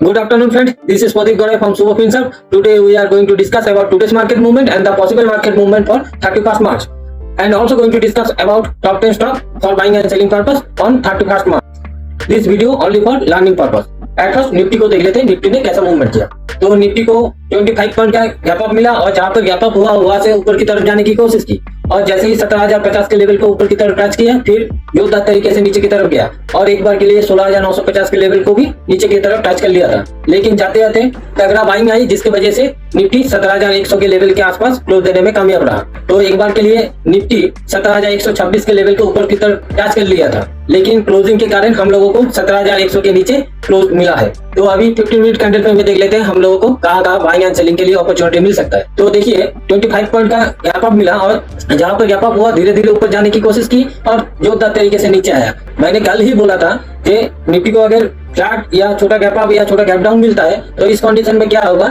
Good afternoon, friends. This is Pradeep Gaure from Super FinServ. Today we are going to discuss about today's market movement and the possible market movement for 31st March, and also going to discuss about top 10 stock for buying and selling purpose on 31st March. This video only for learning purpose. At first Nifty को देख लेते हैं, Nifty ने कैसा movement किया। तो Nifty को 25 point का गैप अप मिला और जहां पर गैप अप हुआ से ऊपर की तरफ जाने की कोशिश की और जैसे ही 17,050 के लेवल को ऊपर की तरफ टच किया, फिर जोरदार तरीके से नीचे की तरफ गया और एक बार के लिए 16,950 के लेवल को भी नीचे की तरफ टच कर लिया था। लेकिन जाते जाते तगड़ा बाइंग आई, जिसकी वजह से निफ्टी 17,100 के लेवल के आसपास क्लोज देने में कामयाब रहा। तो एक बार के लिए निफ्टी 17,126 के लेवल को ऊपर की तरफ टच कर लिया था, लेकिन क्लोजिंग के कारण हम लोगों को 17,100 के नीचे क्लोज मिला है। तो अभी 15 मिनट कैंडल पे देख लेते हैं हम लोगों को कहाँ बाइंग एंड सेलिंग के लिए अपॉर्चुनिटी मिल सकता है। तो देखिए 25 पॉइंट का गैप अप मिला और जहां पर गैप अप हुआ धीरे धीरे ऊपर जाने की कोशिश की और जोरदार तरीके से नीचे आया। मैंने कल ही बोला था कि निफ्टी को अगर फ्लैट या छोटा गैप अप या छोटा गैप डाउन मिलता है तो इस कंडीशन में क्या होगा,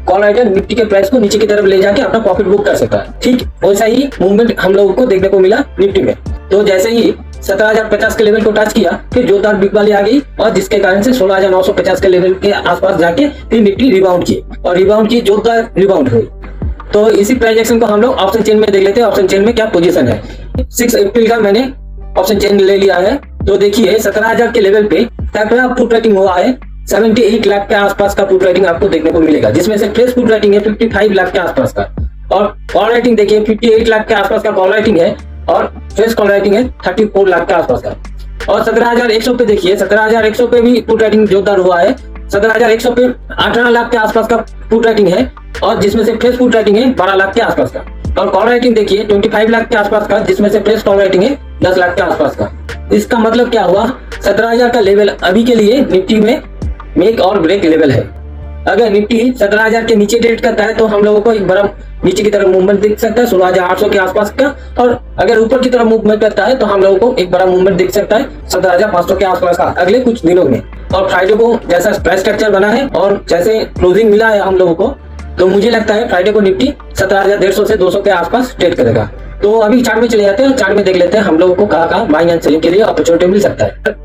कॉल राइटर निफ्टी के प्राइस को नीचे की तरफ ले जाके अपना प्रॉफिट बुक कर सकता है। ठीक वैसा ही मूवमेंट हम लोगों को देखने को मिला निफ्टी में। तो जैसे ही 17,050 के लेवल को टच किया, फिर जोरदार बिग वाली आ गई और जिसके कारण से 16,950 के लेवल के आसपास जाके फिर निफ्टी रिबाउंड की और रिबाउंड की जोरदार रिबाउंड हुई। तो इसी प्राइस एक्शन को हम लोग ऑप्शन चेन में देख लेते हैं। ऑप्शन चेन में क्या पोजीशन है। 6 अप्रैल का मैंने ऑप्शन चेन ले लिया है। तो देखिए 17,000 के लेवल पे तगड़ा पुट राइटिंग हुआ है। 78 लाख के आसपास का पुट राइटिंग आपको देखने को मिलेगा, जिसमें से फ्रेश पुट राइटिंग है 55 लाख के आसपास का और कॉल राइटिंग देखिए 58 लाख के आसपास का कॉल राइटिंग है और फ्रेश कॉल राइटिंग है 34 लाख के आसपास का। और 17,100 पे देखिए 17,100 पे भी पुट राइटिंग जोरदार हुआ है। 17,100 पे 18 लाख के आसपास का पुट राइटिंग है और जिसमें से फ्रेश पुट राइटिंग है 12 लाख के आसपास का। और कॉल राइटिंग देखिए 25 लाख के आसपास का, जिसमें से फ्रेश कॉल राइटिंग है 10 लाख के आसपास का। इसका मतलब क्या हुआ, 17,000 का लेवल अभी के लिए निफ्टी में मेक और ब्रेक लेवल है। अगर निफ्टी 17,000 के नीचे ट्रेड करता है तो हम लोगों को एक बड़ा नीचे की तरफ मूवमेंट दिख सकता है 16,800 के आसपास का, और अगर ऊपर की तरफ मूवमेंट करता है तो हम लोगों को एक बड़ा मूवमेंट दिख सकता है 17,500 के आसपास का अगले कुछ दिनों में। और फ्राइडे को जैसा प्राइस स्ट्रक्चर बना है और जैसे क्लोजिंग मिला है हम लोगों को, तो मुझे लगता है फ्राइडे को निफ्टी 17,150 से 200 के आसपास ट्रेड करेगा। तो अभी चार्ट में चले जाते हैं, चार्ट में देख लेते हैं हम लोगों को कहाँ बाइंग एंड सेलिंग के लिए अपॉर्चुनिटी मिल सकता है।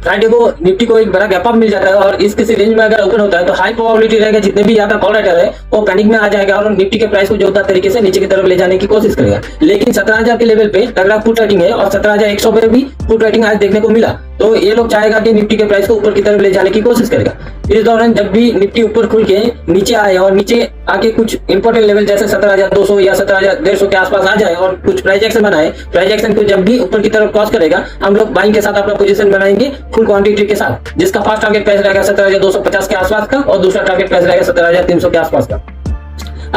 फ्राइडे को निफ्टी को एक बड़ा गैप अप मिल जाता है और इस किसी रेंज में अगर ओपन होता है तो हाई प्रोबेबिलिटी रहेगा जितने भी यहाँ का कॉल राइटर है वो पैनिक में आ जाएगा और निफ्टी के प्राइस को जोरदार तरीके से नीचे की तरफ ले जाने की कोशिश करेगा। लेकिन 17,000 के लेवल पे तगड़ा पुट राइटिंग है और 17,100 पे भी पुट राइटिंग आज देखने को मिला, तो ये लोग चाहेगा कि निफ्टी के प्राइस को ऊपर की तरफ ले जाने की कोशिश करेगा। इस दौरान जब भी निफ्टी ऊपर खुल के नीचे आए और नीचे आके कुछ इंपॉर्टेंट लेवल जैसे 17,200 या 17,150 के आसपास आ जाए और कुछ प्राइस एक्शन बनाए, प्राइस एक्शन को जब भी ऊपर की तरफ क्रॉस करेगा हम लोग बाइंग के साथ अपना पोजीशन बनाएंगे फुल क्वांटिटी के साथ, जिसका फर्स्ट टारगेट प्राइस रहेगा 17,250 के आसपास का और दूसरा टारगेट प्राइस रहेगा 17,300 के आसपास का।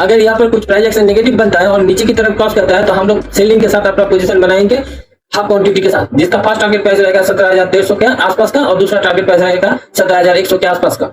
अगर यहाँ पर कुछ प्राइस एक्शन नेगेटिव बनता है और नीचे की तरफ क्रॉस करता है तो हम लोग सेलिंग के साथ अपना पोजीशन बनाएंगे हाफ क्वांटिटी के साथ, जिसका फर्स्ट टारगेट प्राइस रहेगा 17,150 के आसपास का और दूसरा टारगेट प्राइस रहेगा 17,100 के आसपास का।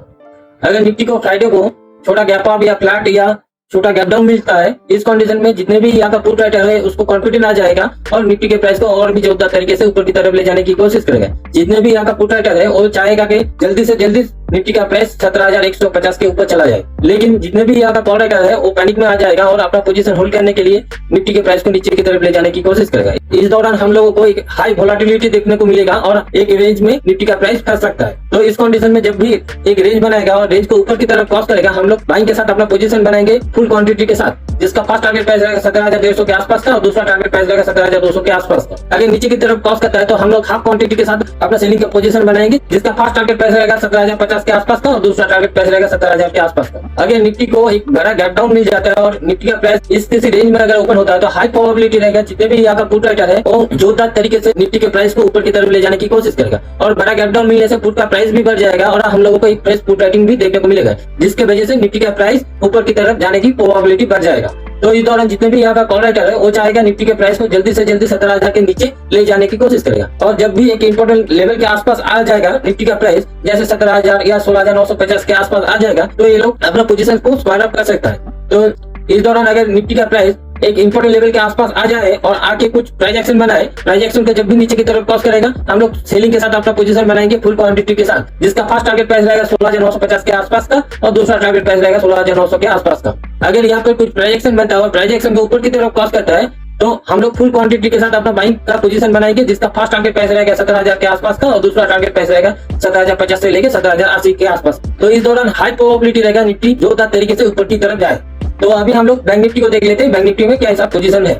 अगर निफ्टी को फ्राइडे को छोटा गैप अप या फ्लैट या छोटा गैप डाउन मिलता है, इस कंडीशन में जितने भी यहाँ का पुट राइटर है उसको कॉन्फिडेंस आ जाएगा और निफ्टी के प्राइस को और भी जोरदार तरीके से ऊपर की तरफ ले जाने की कोशिश करेगा। जितने भी यहाँ का पुट राइटर है वो चाहेगा कि जल्दी से जल्दी निफ्टी का प्राइस 17,150 के ऊपर चला जाए, लेकिन जितने भी यहाँ का कॉल राइटर है वो पैनिक में आ जाएगा और अपना पोजीशन होल्ड करने के लिए निफ्टी के प्राइस को नीचे की तरफ ले जाने की कोशिश करेगा। इस दौरान हम लोगों को एक हाई वोलेटिलिटी देखने को मिलेगा और एक रेंज में निफ्टी का प्राइस फंस सकता है। तो इस कंडीशन में जब भी एक रेंज बनाएगा और रेंज को ऊपर की तरफ क्रॉस करेगा हम लोग बाइंग के साथ अपना पोजीशन बनाएंगे फुल क्वांटिटी के साथ, जिसका फर्स्ट टारगेट प्राइस रहेगा 17,150 के आसपास का और दूसरा टारगेट प्राइस रहेगा 17,200 के आसपास का। अगर नीचे की तरफ क्रॉस करता है तो हम लोग हाफ क्वांटिटी के साथ अपना सेलिंग का पोजीशन बनाएंगे, जिसका फर्स्ट टारगेट प्राइस रहेगा 17,050 के आसपास का और दूसरा टारगेट प्राइस रहेगा 17,000 के आसपास का। अगर निफ्टी को एक बड़ा गैप डाउन मिल जाता है और निफ्टी का प्राइस इस किसी रेंज में अगर ओपन होता है तो हाई प्रोबेबिलिटी रहेगा जितने भी यहाँ का पुट राइटर है वो जोरदार तरीके से निफ्टी के प्राइस को ऊपर की तरफ ले जाने की कोशिश करेगा और बड़ा गैप डाउन मिलने से पुट का प्राइस भी बढ़ जाएगा और हम लोगों को एक फ्रेश पुट राइटिंग भी देखने को मिलेगा, जिसके वजह से निफ्टी का प्राइस ऊपर की तरफ जाने की प्रोबेबिलिटी बढ़ जाएगा। तो इस दौरान जितने भी यहाँ का कॉल राइटर है वो चाहेगा निफ्टी के प्राइस को जल्दी से जल्दी 17,000 के नीचे ले जाने की कोशिश करेगा और जब भी एक इंपॉर्टेंट लेवल के आसपास आ जाएगा निफ्टी का प्राइस जैसे 17,000 या 16,950 के आसपास आ जाएगा तो ये लोग अपना पोजीशन को स्क्वायर अप कर सकता है। तो इस दौरान अगर निफ्टी का प्राइस एक इंपॉर्टेंट लेवल के आसपास आ जाए और आके कुछ प्राइस एक्शन बनाए, प्राइस एक्शन को जब भी नीचे की तरफ क्रॉस करेगा हम लोग सेलिंग के साथ अपना पोजीशन बनाएंगे फुल क्वांटिटी के साथ, जिसका फर्स्ट टारगेट प्राइस रहेगा 16,950 के आसपास का और दूसरा टारगेट प्राइस रहेगा 16,900 के आसपास का। अगर यहाँ पर कुछ प्राइस एक्शन बनता है और प्राइस एक्शन को ऊपर की तरफ क्रॉस करता है तो हम लोग फुल क्वांटिटी के साथ अपना बाइंग का पोजीशन बनाएंगे, जिसका फर्स्ट टारगेट प्राइस रहेगा 17,000 के आसपास का और दूसरा टारगेट प्राइस रहेगा 17,050 से लेकर 17,080 के आसपास। तो इस दौरान हाई प्रोबेबिलिटी रहेगा निफ्टी जोरदार तरीके से ऊपर की तरफ जाए। तो अभी हम लोग बैंक निफ्टी को देख लेते हैं, बैंक निफ्टी में क्या हिसाब पोजीशन है।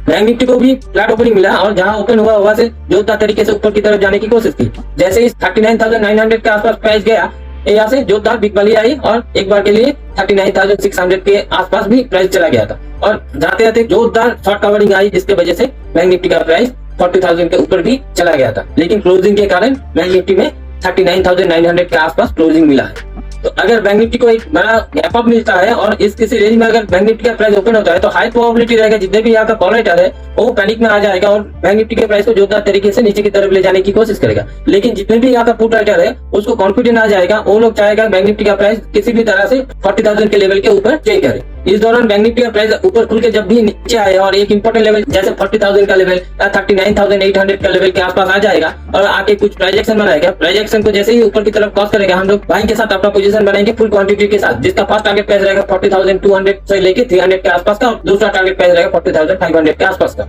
बैंक निफ्टी को भी फ्लैट ओपनिंग मिला और जहां ओपन हुआ हुआ से जोरदार तरीके से ऊपर की तरफ जाने की कोशिश की। जैसे इस 39,900 के आसपास प्राइस गया, यहाँ से जोरदार बिग वाली आई और एक बार के लिए 39,600 के आसपास भी प्राइस चला गया था और जाते जाते जोरदार शॉर्ट कवरिंग आई, जिसके वजह से बैंक निफ्टी का प्राइस 40,000 के ऊपर भी चला गया था। लेकिन क्लोजिंग के कारण बैंक निफ्टी में 39,900 के आसपास क्लोजिंग मिला है। तो अगर बैंक निफ्टी को एक बड़ा गैप अप मिलता है और इस किसी रेंज में अगर बैंक निफ्टी का प्राइस ओपन होता है तो हाई प्रोबेबिलिटी रहेगा जितने भी यहाँ का कॉल राइटर है वो पैनिक में आ जाएगा और बैंक निफ्टी के प्राइस को जोरदार तरीके से नीचे की तरफ ले जाने की कोशिश करेगा। लेकिन जितने भी यहाँ का पुट राइटर है उसको कॉन्फिडेंस आ जाएगा, वो लोग चाहेगा बैंक निफ्टी का प्राइस किसी भी तरह से 40,000 के लेवल के ऊपर ट्रेड करे। इस दौरान बैंक निफ्टी का प्राइस ऊपर खुल के जब भी नीचे आए और एक इंपॉर्टेंट लेवल जैसे 40,000 का लेवल या 39,800 का लेवल के आसपास आ जाएगा और आके कुछ प्राइस एक्शन बनाएगा, प्राइस एक्शन को जैसे ही ऊपर की तरफ क्रॉस करेगा हम लोग बाइंग के साथ अपना पोजीशन बनाएंगे फुल क्वांटिटी के साथ, जिसका फर्स्ट टारगेट प्राइस रहेगा 40,200 से लेके 300 के आसपास का और दूसरा टारगेट प्राइस रहेगा 40,500 के आसपास का।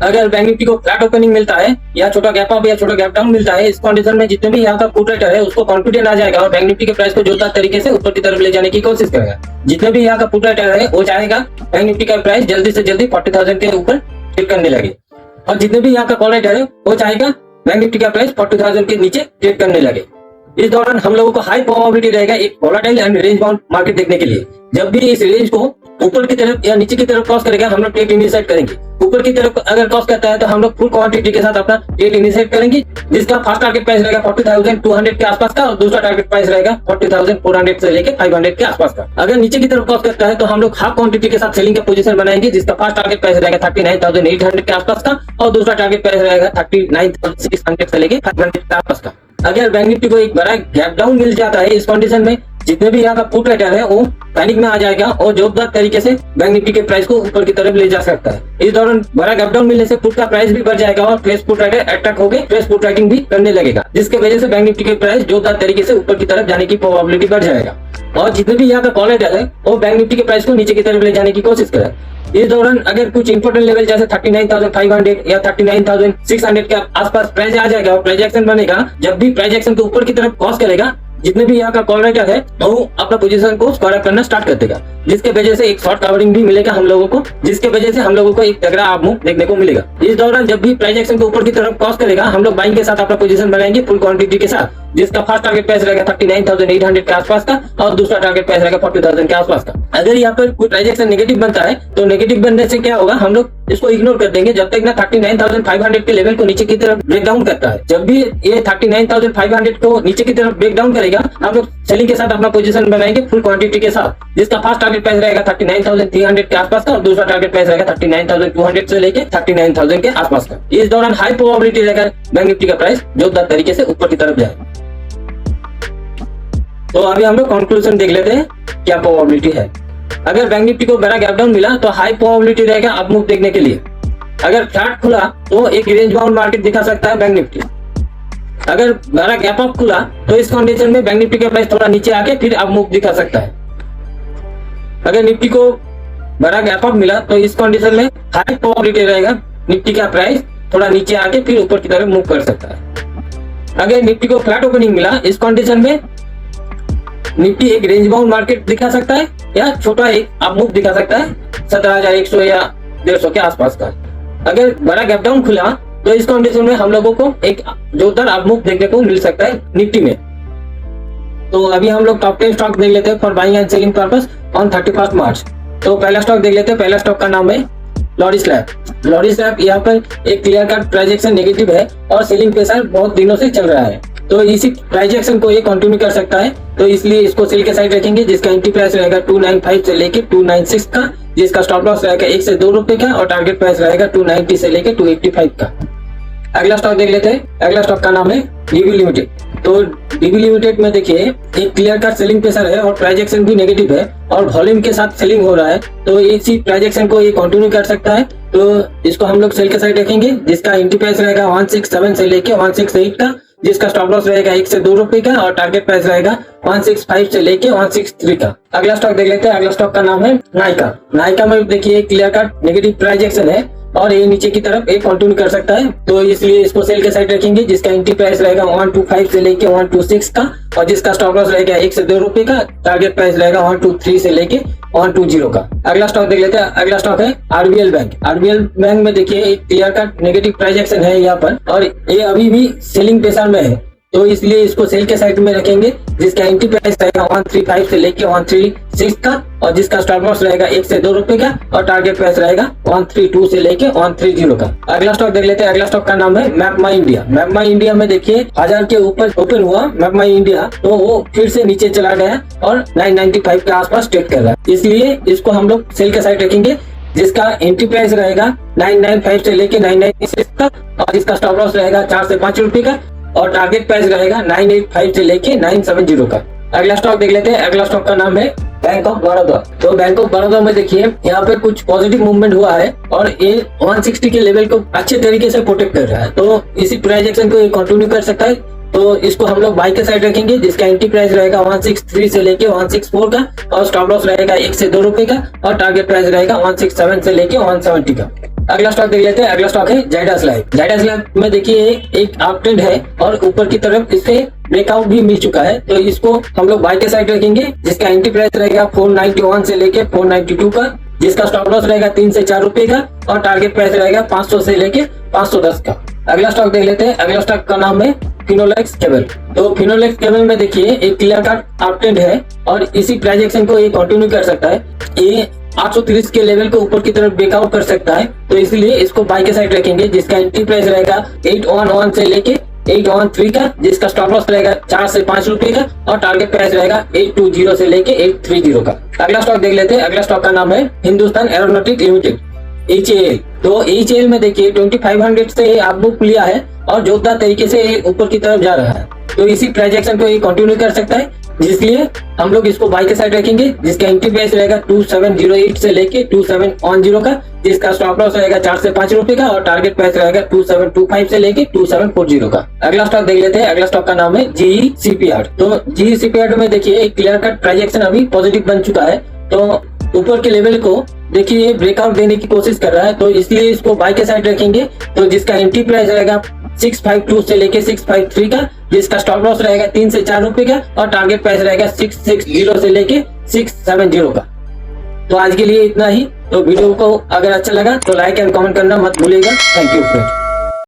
अगर बैंक निफ्टी को फ्लैट ओपनिंग मिलता है या छोटा गैप अप या छोटा गैप डाउन मिलता है, इस कंडीशन में जितने भी यहाँ का पुट राइटर है उसको कॉन्फिडेंस आ जाएगा और बैंक निफ्टी के प्राइस को जोरदार तरीके से ऊपर की तरफ ले जाने की कोशिश करेगा। जितने भी यहाँ का पुट राइटर है वो चाहेगा बैंक निफ्टी का प्राइस जल्दी से जल्दी 40,000 के ऊपर ट्रेड करने लगे और जितने भी यहाँ का कॉल राइटर है वो चाहेगा बैंक निफ्टी का प्राइस 40,000 के नीचे ट्रेड करने लगे। इस दौरान हम लोगों को हाई प्रोबेबिलिटी रहेगा एक volatile and range bound market देखने के लिए। जब भी इस रेंज को ऊपर की तरफ या नीचे की तरफ क्रॉस करेगा हम लोग ट्रेड इनिशिएट करेंगे। ऊपर की तरफ अगर क्रॉस करता है तो हम लोग फुल क्वांटिटी के साथ अपना ट्रेड इनिशिएट करेंगे, जिसका फर्स्ट टारगेट प्राइस रहेगा 40,200 के आसपास का और दूसरा टारगेट प्राइस रहेगा 40,400 से लेकर 500 के आसपास का। अगर नीचे की तरफ क्रॉस करता है तो हम लोग हाफ क्वांटिटी के साथ सेलिंग का पोजीशन बनाएंगे, जिसका फर्स्ट टारगेट प्राइस रहेगा 39,800 के आसपास का और दूसरा टारगेट प्राइस रहेगा 39,600 से लेकर 500 के आसपास का। अगर बैंक निफ्टी को एक बड़ा गैप डाउन मिल जाता है इस कंडीशन में जितने भी यहाँ का पुट राइटर है वो पैनिक में आ जाएगा और जोरदार तरीके से बैंक निफ्टी के प्राइस को ऊपर की तरफ ले जा सकता है। इस दौरान बड़ा गैप डाउन मिलने से पुट का प्राइस भी बढ़ जाएगा और फ्रेश पुट राइटर अट्रैक्ट होकर फ्रेश पुट राइटिंग भी करने लगेगा, जिसके वजह से बैंक निफ्टी के प्राइस जोरदार तरीके से ऊपर की तरफ जाने की प्रोबेबिलिटी बढ़ जाएगा और जितने भी यहाँ का कॉल राइटर है वो बैंक निफ्टी के प्राइस को नीचे की तरफ ले जाने की कोशिश करे। इस दौरान अगर कुछ इंपोर्टेंट लेवल जैसे 39,500 या 39,600 के आसपास प्राइस आ जाएगा और प्राइस एक्शन बनेगा, जब भी प्राइस एक्शन के ऊपर की तरफ क्रॉस करेगा जितने भी यहाँ का कॉल राइटर है वो अपना पोजीशन को स्क्वायर अप करना स्टार्ट कर देगा, जिसके वजह से एक शॉर्ट कवरिंग भी मिलेगा हम लोगों को, जिसके वजह से हम लोगों को एक तगड़ा अप मूव देखने को मिलेगा। इस दौरान जब भी प्राइस एक्शन के ऊपर की तरफ क्रॉस करेगा हम लोग बाइंग के साथ अपना पोजीशन बनाएंगे फुल क्वांटिटी के साथ, जिसका फर्स्ट टारगेट प्राइस रहेगा 39,800 के आसपास का और दूसरा टारगेट प्राइस रहेगा 40,000 के आसपास का। अगर यहाँ पर कोई प्राइस एक्शन नेगेटिव बनता है तो नेगेटिव बनने से क्या होगा, हम लोग इसको इग्नोर कर देंगे जब तक ना 39,500 के लेवल को नीचे की तरफ ब्रेक डाउन करता है। जब भी ये 39,500 को नीचे की तरफ ब्रेक डाउन करेगा हम लोग सेलिंग के साथ अपना पोजीशन बनाएंगे फुल क्वांटिटी के साथ, जिसका फर्स्ट टारगेट प्राइस रहेगा 39,300 के आसपास का और दूसरा टारगेट प्राइस रहेगा 39,200 से लेके 39,000 के आसपास का। इस दौरान हाई प्रोबेबिलिटी रहेगा बैंक निफ्टी का प्राइस जोरदार तरीके से ऊपर की तरफ जाए। तो अभी हम लोग कंक्लूजन देख लेते हैं क्या प्रोबेबिलिटी है। अगर बैंक निफ्टी को बड़ा गैप डाउन मिला तो हाई प्रोबेबिलिटी रहेगा अप मूव देखने के लिए। अगर फ्लैट खुला तो एक रेंज बाउंड मार्केट दिखा सकता है बैंक निफ्टी। अगर बड़ा गैप अप खुला तो इस कंडीशन में बैंक निफ्टी का प्राइस थोड़ा नीचे आके फिर अप मूव दिखा सकता है। अगर निफ्टी को बड़ा गैप अप मिला तो इस कंडीशन में हाई प्रोबेबिलिटी रहेगा निफ्टी का प्राइस थोड़ा नीचे आके फिर ऊपर की तरफ मूव कर सकता है। अगर निफ्टी को फ्लैट ओपनिंग मिला इस कंडीशन में निफ्टी एक रेंज बाउंड मार्केट दिखा सकता है या छोटा एक अप मूव दिखा सकता है 17,100 या 150 के आसपास का। अगर बड़ा गैप डाउन खुला तो इस कंडीशन में हम लोगों को एक जोरदार अप मूव देखने को मिल सकता है निफ्टी में। तो अभी हम लोग टॉप 10 स्टॉक देख लेते हैं for buying and selling purpose on 31 मार्च। तो पहला स्टॉक देख लेते हैं। पहला स्टॉक का नाम है लॉरिस लैब। लॉरिस लैब यहाँ पर एक clear cut price action negative है और सेलिंग प्रेशर बहुत दिनों से चल रहा है, तो इसी प्राइस एक्शन को ये कंटिन्यू कर सकता है, तो इसलिए इसको सेल के साइड रखेंगे, जिसका एंट्री प्राइस रहेगा 295 से लेके 296 का, जिसका स्टॉप लॉस रहेगा 1 से 2 रुपए का और टारगेट प्राइस रहेगा 290 से लेके 285 का। अगला स्टॉक देख लेते हैं। अगला स्टॉक का नाम है डीबी लिमिटेड। तो डीबी लिमिटेड में देखिए एक क्लियर कट सेलिंग प्रेशर है और प्राइस एक्शन भी नेगेटिव है और वॉल्यूम के साथ सेलिंग हो रहा है, तो इसी प्राइस एक्शन को ये कंटिन्यू कर सकता है, तो इसको हम लोग सेल के साइड रखेंगे, जिसका एंट्री प्राइस रहेगा 167 से लेके 168 का, जिसका स्टॉप लॉस रहेगा 1 से 2 रुपए का और टारगेट प्राइस रहेगा 165 से लेके 163 का। अगला स्टॉक देख लेते हैं। अगला स्टॉक का नाम है नायका। नायका में देखिए clear cut negative price action है और ये नीचे की तरफ एक कंटिन्यू कर सकता है, तो इसलिए इसको सेल के साइड रखेंगे, जिसका एंट्री प्राइस रहेगा 125 से लेके 126 का और जिसका स्टॉप लॉस रहेगा 1 से 2 रुपए का। टारगेट प्राइस रहेगा 123 से लेके 120 का। अगला स्टॉक देख लेते हैं। अगला स्टॉक है आरबीएल बैंक। आरबीएल बैंक में देखिए एक clear cut negative price action है यहाँ पर और ये अभी भी सेलिंग प्रेशर में है, तो इसलिए इसको सेल के साइड में रखेंगे, जिसका एंट्री प्राइस रहेगा 135 से लेके 136 का और जिसका स्टॉप लॉस रहेगा 1 से 2 रुपए का और टारगेट प्राइस रहेगा 132 से लेके 130 का। अगला स्टॉक देख लेते हैं। अगला स्टॉक का नाम है मैपमाई इंडिया। मैपमाई इंडिया में देखिए 1000 के ऊपर ओपन हुआ मैपमाई इंडिया, तो वो फिर से नीचे चला गया और 995 के आसपास ट्रेड कर रहा है, इसलिए इसको हम लोग सेल के साइड रखेंगे, जिसका एंट्री प्राइस रहेगा 995 से लेके 996 का और जिसका स्टॉप लॉस रहेगा 4 से 5 रुपए का और टारगेट प्राइस रहेगा 985 से लेके 970 का। अगला स्टॉक देख लेते हैं। अगला स्टॉक का नाम है बैंक ऑफ बड़ौदा। तो बैंक ऑफ बड़ौदा में देखिए यहाँ पे कुछ पॉजिटिव मूवमेंट हुआ है और ये 160 के लेवल को अच्छे तरीके से प्रोटेक्ट कर रहा है, तो इसी प्राइस एक्शन को ये कंटिन्यू कर सकता है, तो इसको हम लोग बाय के साइड रखेंगे, जिसका एंट्री प्राइस रहेगा 163 से लेके 164 का और स्टॉप लॉस रहेगा 1 से 2 रुपए का और टारगेट प्राइस रहेगा 167 से लेके 170 का। अगला स्टॉक देख लेते हैं। अगला स्टॉक है जाइडस लाइफ। जाइडस लाइफ में देखिए एक अप ट्रेंड है और ऊपर की तरफ इससे ब्रेकआउट भी मिल चुका है, तो इसको हम लोग बाय के साइड रखेंगे, जिसका एंट्री प्राइस रहेगा 491 से लेके 492 का, जिसका स्टॉप लॉस रहेगा 3 से 4 रुपए का और टारगेट प्राइस रहेगा 500 से लेके 510 का। अगला स्टॉक देख लेते हैं। अगला स्टॉक का नाम है फिनोलेक्स केबल। तो फिनोलेक्स केबल में देखिए एक क्लियर कट अप ट्रेंड है और इसी प्राइस एक्शन को ये कंटिन्यू कर सकता है, ये 830 के लेवल को ऊपर की तरफ ब्रेकआउट कर सकता है, तो इसलिए इसको बाय के साइड रखेंगे, जिसका एंट्री प्राइस रहेगा 811 से लेके 813 का, जिसका स्टॉप लॉस रहेगा 4 से 5 रुपए का और टारगेट प्राइस रहेगा 820 से लेके 830 का। अगला स्टॉक देख लेते हैं। अगला स्टॉक का नाम है हिंदुस्तान एरोनॉटिक लिमिटेड HAL। तो HAL में देखिए 2500 से आप बुक लिया है और जोरदार तरीके से ऊपर की तरफ जा रहा है, तो इसी प्राइस एक्शन को ये कंटिन्यू कर सकता है, जिसलिए हम लोग इसको बाय के साइड रखेंगे, जिसका एंट्री प्राइस रहेगा 2708 से लेके 2710 का, जिसका स्टॉप लॉस रहेगा 4 से 5 रुपए का और टारगेट प्राइस रहेगा 2725 से लेके 2740 का। अगला स्टॉक देख लेते हैं। अगला स्टॉक का नाम है GE शिपयार्ड। तो GE शिपयार्ड में देखिए एक क्लियर कट प्राइस एक्शन अभी पॉजिटिव बन चुका है, तो ऊपर के लेवल को देखिए ब्रेकआउट देने की कोशिश कर रहा है, तो इसलिए इसको बाय के साइड रखेंगे, तो जिसका एंट्री प्राइस रहेगा 652 से लेके 653 का, जिसका स्टॉप लॉस रहेगा 3 से 4 रुपए का और टारगेट प्राइस रहेगा 660 से लेके 670 का। तो आज के लिए इतना ही। तो वीडियो को अगर अच्छा लगा तो लाइक एंड कमेंट करना मत भूलिएगा। Thank you friend.